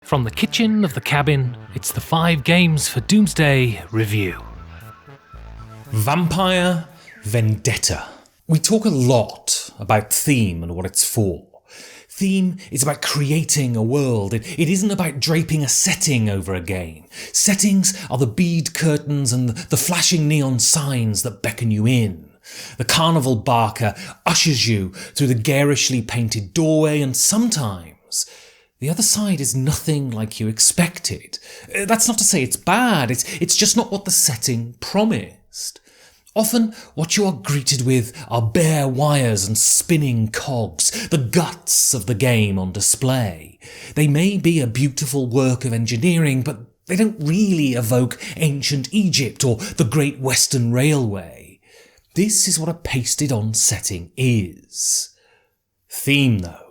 From the kitchen of the cabin, it's the 5 Games for Doomsday review. Vampire Vendetta. We talk a lot about theme and what it's for. Theme is about creating a world. It isn't about draping a setting over a game. Settings are the bead curtains and the flashing neon signs that beckon you in. The carnival barker ushers you through the garishly painted doorway, and sometimes the other side is nothing like you expected. That's not to say it's bad, it's just not what the setting promised. Often, what you are greeted with are bare wires and spinning cogs, the guts of the game on display. They may be a beautiful work of engineering, but they don't really evoke ancient Egypt or the Great Western Railway. This is what a pasted-on setting is. Theme, though.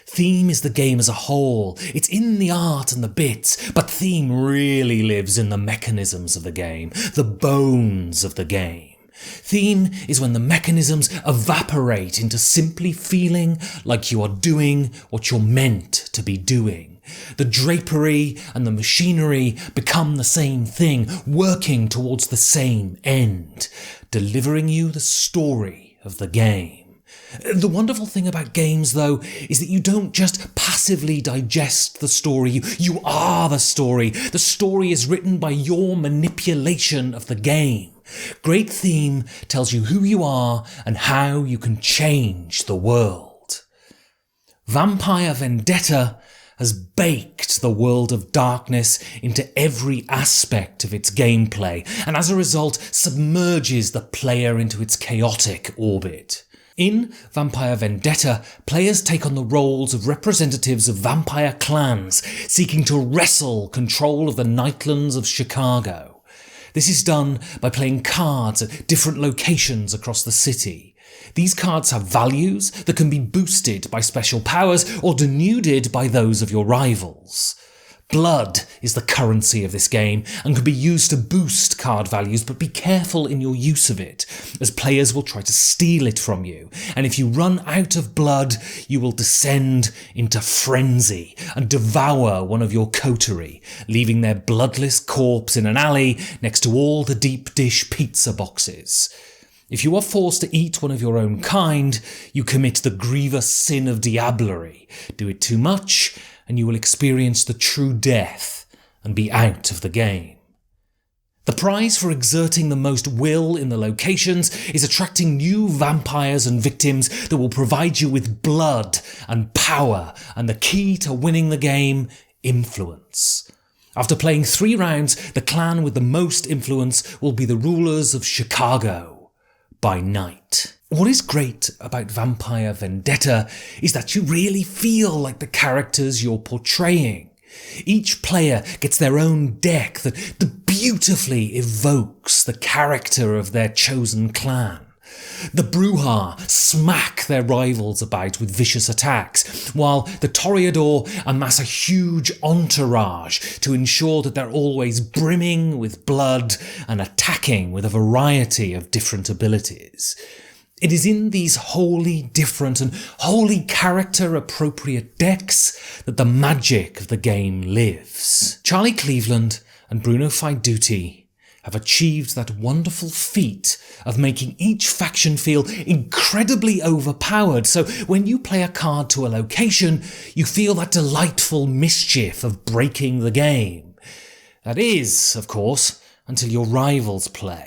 Theme is the game as a whole. It's in the art and the bits, but theme really lives in the mechanisms of the game, the bones of the game. Theme is when the mechanisms evaporate into simply feeling like you are doing what you're meant to be doing. The drapery and the machinery become the same thing, working towards the same end, delivering you the story of the game. The wonderful thing about games, though, is that you don't just passively digest the story, you are the story. The story is written by your manipulation of the game. Great theme tells you who you are and how you can change the world. Vampire Vendetta has baked the world of darkness into every aspect of its gameplay, and as a result submerges the player into its chaotic orbit. In Vampire Vendetta, players take on the roles of representatives of vampire clans, seeking to wrestle control of the nightlands of Chicago. This is done by playing cards at different locations across the city. These cards have values that can be boosted by special powers or denuded by those of your rivals. Blood is the currency of this game and can be used to boost card values, but be careful in your use of it, as players will try to steal it from you, and if you run out of blood, you will descend into frenzy and devour one of your coterie, leaving their bloodless corpse in an alley next to all the deep dish pizza boxes. If you are forced to eat one of your own kind, you commit the grievous sin of diablerie. Do it too much, and you will experience the true death and be out of the game. The prize for exerting the most will in the locations is attracting new vampires and victims that will provide you with blood and power, and the key to winning the game, influence. After playing 3 rounds, the clan with the most influence will be the rulers of Chicago by night. What is great about Vampire Vendetta is that you really feel like the characters you're portraying. Each player gets their own deck that beautifully evokes the character of their chosen clan. The Bruja smack their rivals about with vicious attacks, while the Toreador amass a huge entourage to ensure that they're always brimming with blood and attacking with a variety of different abilities. It is in these wholly different and wholly character-appropriate decks that the magic of the game lives. Charlie Cleveland and Bruno Faidutti have achieved that wonderful feat of making each faction feel incredibly overpowered, so when you play a card to a location, you feel that delightful mischief of breaking the game. That is, of course, until your rivals play.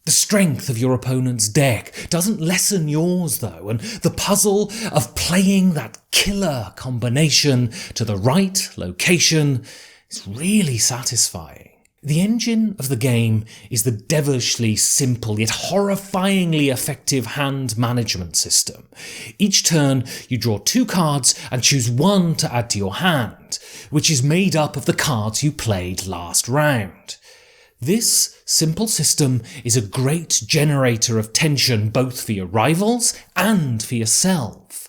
The strength of your opponent's deck doesn't lessen yours, though, and the puzzle of playing that killer combination to the right location is really satisfying. The engine of the game is the devilishly simple yet horrifyingly effective hand management system. Each turn you draw 2 cards and choose 1 to add to your hand, which is made up of the cards you played last round. This simple system is a great generator of tension both for your rivals and for yourself.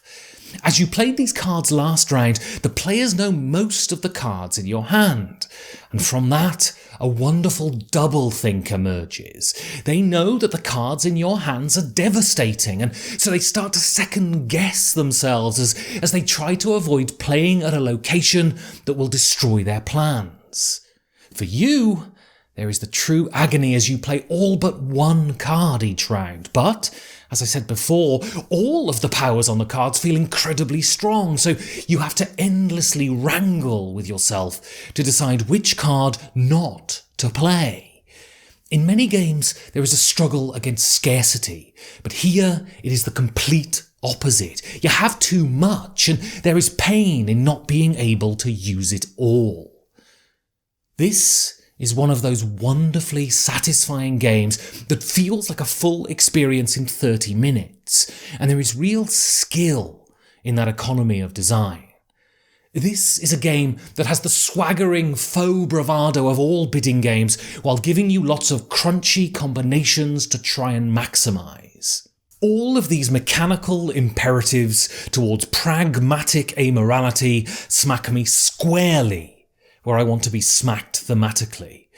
As you played these cards last round, the players know most of the cards in your hand, and from that, a wonderful doublethink emerges. They know that the cards in your hands are devastating, and so they start to second-guess themselves as they try to avoid playing at a location that will destroy their plans. For you, there is the true agony as you play all but one card each round, but, as I said before, all of the powers on the cards feel incredibly strong, so you have to endlessly wrangle with yourself to decide which card not to play. In many games, there is a struggle against scarcity, but here it is the complete opposite. You have too much, and there is pain in not being able to use it all. This is one of those wonderfully satisfying games that feels like a full experience in 30 minutes, and there is real skill in that economy of design. This is a game that has the swaggering faux bravado of all bidding games while giving you lots of crunchy combinations to try and maximise. All of these mechanical imperatives towards pragmatic amorality smack me squarely where I want to be smacked thematically.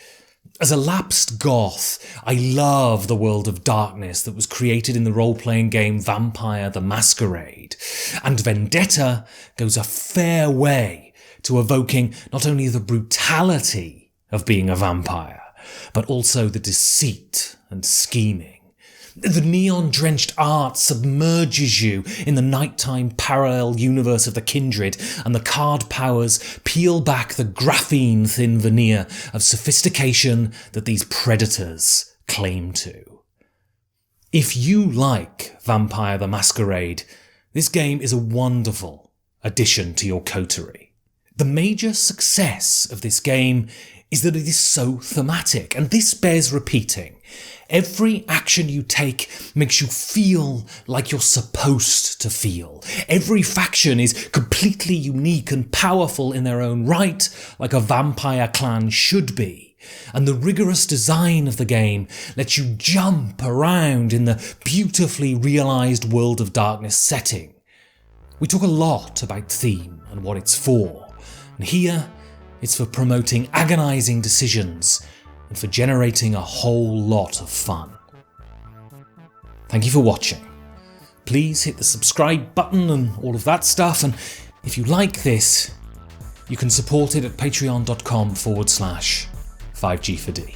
As a lapsed goth, I love the world of darkness that was created in the role-playing game Vampire the Masquerade, and Vendetta goes a fair way to evoking not only the brutality of being a vampire, but also the deceit and scheming. The neon-drenched art submerges you in the nighttime parallel universe of the Kindred, and the card powers peel back the graphene-thin veneer of sophistication that these predators claim to. If you like Vampire the Masquerade, this game is a wonderful addition to your coterie. The major success of this game is that it is so thematic, and this bears repeating. Every action you take makes you feel like you're supposed to feel. Every faction is completely unique and powerful in their own right, like a vampire clan should be. And the rigorous design of the game lets you jump around in the beautifully realised World of Darkness setting. We talk a lot about theme and what it's for, and here it's for promoting agonising decisions and for generating a whole lot of fun. Thank you for watching. Please hit the subscribe button and all of that stuff, and if you like this, you can support it at patreon.com/5G4D.